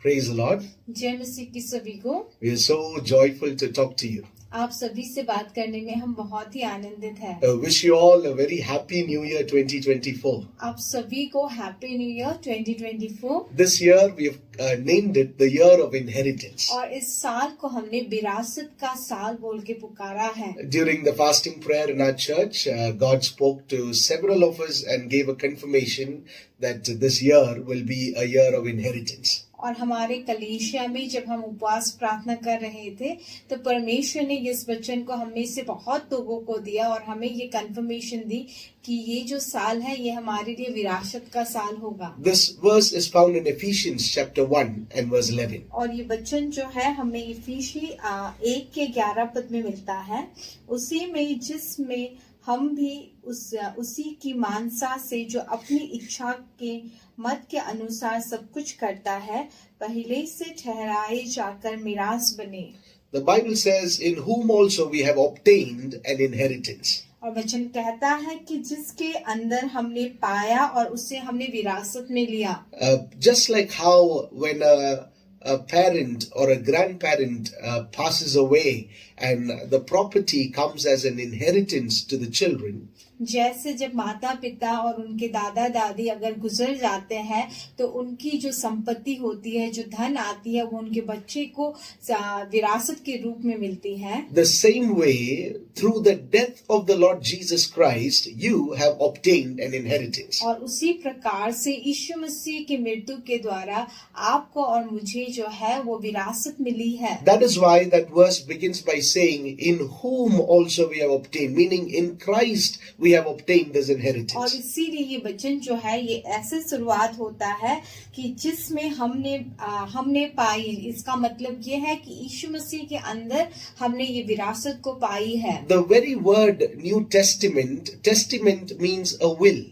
Praise the Lord. जय मसीह की सभी को। We are so joyful to talk to you. आप सभी से बात करने में हम बहुत ही आनंदित हैं। Wish you all a very happy New Year 2024. आप सभी को happy new year 2024। This year we have named it the year of inheritance. और इस साल को हमने विरासत का साल बोल के पुकारा है। During the fasting prayer in our church, God spoke to several of us and gave a confirmation that this year will be a year of inheritance. और हमारे कलीसिया में जब हम उपवास प्रार्थना कर रहे थे तो परमेश्वर ने इस वचन को हम में से बहुत लोगों को दिया और हमें ये कंफर्मेशन दी कि ये जो साल है ये हमारे लिए विरासत का साल होगा। This verse is found in Ephesians chapter 1 and verse 11. और ये वचन जो है हमें इफिसी 1 के 11 पद में मिलता है, उसी में जिसमें हम भी उसी की मानसा से जो अपनी इच्छा के मत के अनुसार सब कुछ करता है पहले से ठहराए जाकर मिरास बने। The Bible says, in whom also we have obtained an inheritance. और वचन कहता है कि जिसके अंदर हमने पाया और उससे हमने विरासत में लिया। Just like how when a parent or a grandparent passes away and the property comes as an inheritance to the children, जैसे जब माता पिता और उनके दादा दादी अगर गुजर जाते हैं तो उनकी जो संपत्ति होती है, जो धन आती है, वो उनके बच्चे को विरासत के रूप में मिलती है। The same way, through the death of the Lord Jesus Christ, you have obtained an inheritance. और उसी प्रकार से यीशु मसीह की मृत्यु के द्वारा आपको और मुझे जो है वो विरासत मिली है। That is why that verse begins by saying, in whom also we have obtained, meaning in Christ we have obtained this और inheritance. इसीलिए ये वचन जो है ये ऐसे शुरुआत होता है कि जिसमें हमने पाई, इसका मतलब ये है कि यीशु मसीह के अंदर हमने ये विरासत को पाई है। The very word New Testament, testament means a will.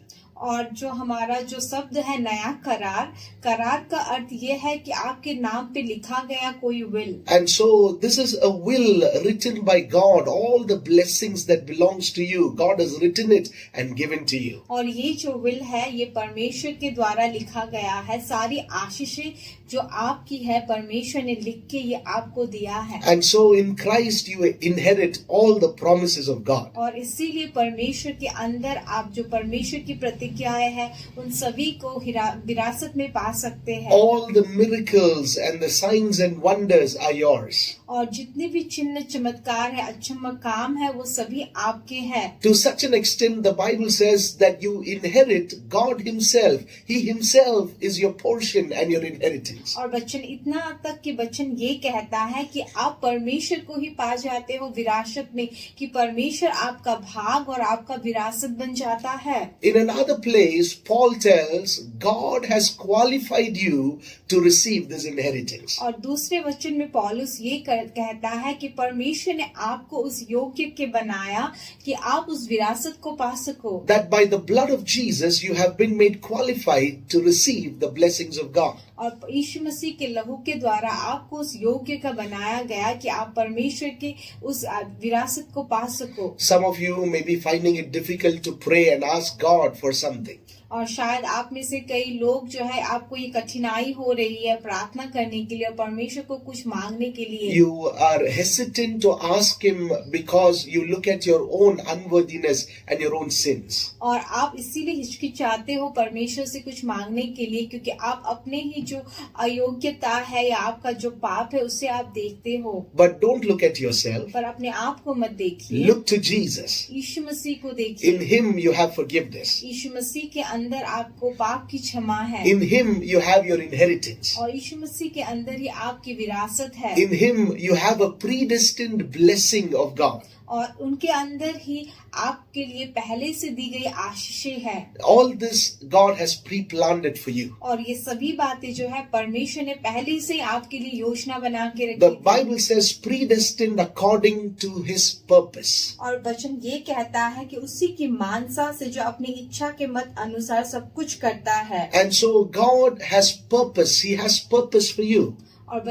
और जो हमारा जो शब्द है नया करार, करार का अर्थ ये है कि आपके नाम पे लिखा गया कोई will. And so this is a will written by God. All the blessings that belongs to you, God has written it and given to you. और ये जो विल है ये परमेश्वर के द्वारा लिखा गया है। सारी आशीषें जो आपकी है परमेश्वर ने लिख के ये आपको दिया है। And so in Christ you inherit all the promises of God. और इसीलिए परमेश्वर के अंदर आप जो परमेश्वर की प्रतिज्ञाएं हैं उन सभी को विरासत में पा सकते हैं। All the miracles and the signs and wonders are yours. और जितने भी चिन्ह चमत्कार है, अचम्म काम है, वो सभी आपके हैं। To such an extent, the Bible says that you inherit God Himself. He Himself is your portion and your inheritance. और वचन इतना तक कि वचन ये कहता है कि आप परमेश्वर को ही पा जाते हो विरासत में, कि परमेश्वर आपका भाग और आपका विरासत बन जाता है। In another place, Paul tells God has qualified you to receive this inheritance. और दूसरे वचन में पौलुस ये कहता है कि परमेश्वर ने आपको उस योग्य के बनाया कि आप उस विरासत को पा सको। That by the blood of Jesus you have been made qualified to receive the blessings of God. और यीशु मसीह के लहू के द्वारा आपको उस योग्य का बनाया गया कि आप परमेश्वर के उस विरासत को पा सको। Some of you may be finding it difficult to pray and ask God for something. और शायद आप में से कई लोग जो है आपको ये कठिनाई हो रही है प्रार्थना करने के लिए और परमेश्वर को कुछ मांगने के लिए। You are hesitant to ask Him because you look at your own unworthiness and your own sins. और आप इसीलिए हिचकिचाते हो परमेश्वर से कुछ मांगने के लिए क्योंकि आप अपने ही जो अयोग्यता है या आपका जो पाप है उसे आप देखते हो। But don't look at yourself. पर अपने आप को मत देखिए। Look to Jesus. यीशु मसीह को देखिए। In Him you have forgiveness. यीशु मसीह के अंदर आपको पाप की क्षमा है। In Him you have your inheritance. और यीशु मसीह के अंदर ही आपकी विरासत है। In Him you have a predestined blessing of God. और उनके अंदर ही आपके लिए पहले से दी गई आशीषें है। All this God has pre-planned it for you. और ये सभी बातें जो है परमेश्वर ने पहले से आपके लिए योजना बना के रखी। The Bible says predestined according to His purpose. और वचन ये कहता है कि उसी की मानसा से जो अपनी इच्छा के मत अनुसार सब कुछ करता है। And so God has purpose. He has purpose for you. और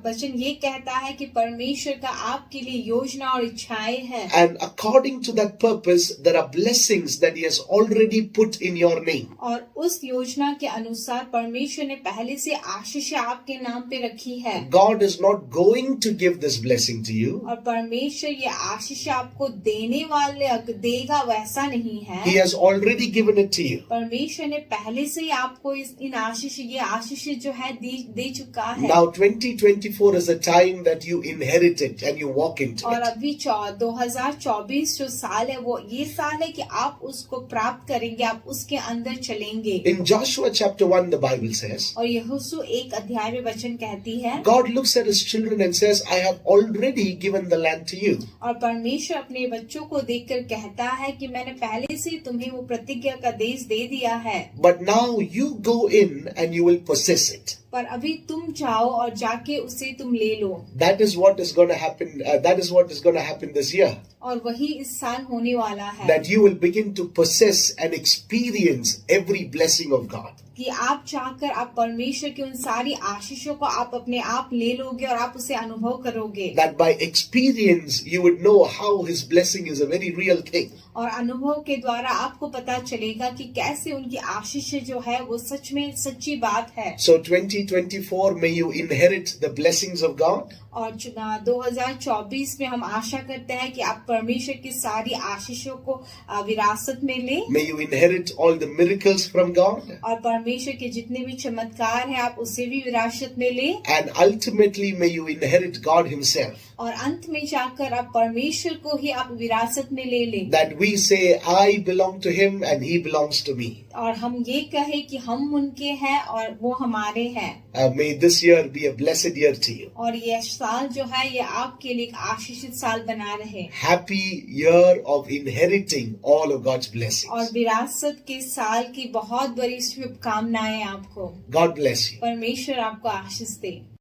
वचन ये कहता है कि परमेश्वर का आपके लिए योजना और इच्छाएं हैं, And according to that purpose, there are blessings that He has already put in your name. और उस योजना के अनुसार परमेश्वर ने पहले से आशीष आपके नाम पे रखी है। God is not going to give this blessing to you. और परमेश्वर ये आशीष आपको देने वाले देगा वैसा नहीं है। He has already given it to you. परमेश्वर ने पहले से ही आपको ये आशीष जो है दे चुका है। Now 2024 is a time that you inherit it and you walk into और it. अभी 2024 जो साल है वो ये साल है कि आप उसको प्राप्त करेंगे, आप उसके अंदर चलेंगे। In Joshua chapter 1, the Bible says, और यहोशू 1 अध्याय में वचन कहती है, God looks at His children and says, I have already given the land to you. और परमेश्वर अपने बच्चों को देखकर कहता है कि मैंने पहले से तुम्हें वो प्रतिज्ञा का देश दे दिया है, But now you go in and you will possess it. पर अभी तुम जाओ और जाके उसे तुम ले लो। That is what is going to happen. That is what is going to happen this year. और वही इस साल होने वाला है That you will begin to possess and experience every blessing of God. कि आप चाहकर आप परमेश्वर की उन सारी आशीषों को आप अपने आप ले लोगे और आप उसे अनुभव करोगे। That by experience you would know how His blessing is a very real thing. और अनुभव के द्वारा आपको पता चलेगा कि कैसे उनकी आशीष जो है वो सच में सच्ची बात है। So 2024, may you inherit the blessings of God. और 2024 में हम आशा करते हैं कि आप परमेश्वर की सारी आशीषों को विरासत में ले। May you inherit all the miracles from God. और परमेश्वर के जितने भी चमत्कार हैं आप उसे भी विरासत में ले। And ultimately may you inherit God Himself. और अंत में जाकर आप परमेश्वर को ही आप विरासत में ले लें। That we say, I belong to Him and He belongs to me. और हम ये कहे कि हम उनके हैं और वो हमारे हैं। May this year be a blessed year to you. और ये साल जो है ये आपके लिए एक आशीषित साल बना रहे। Happy year of inheriting all of God's blessings. और विरासत के साल की बहुत बड़ी शुभकामनाएं आपको। God bless you. परमेश्वर आपको आशीष दे।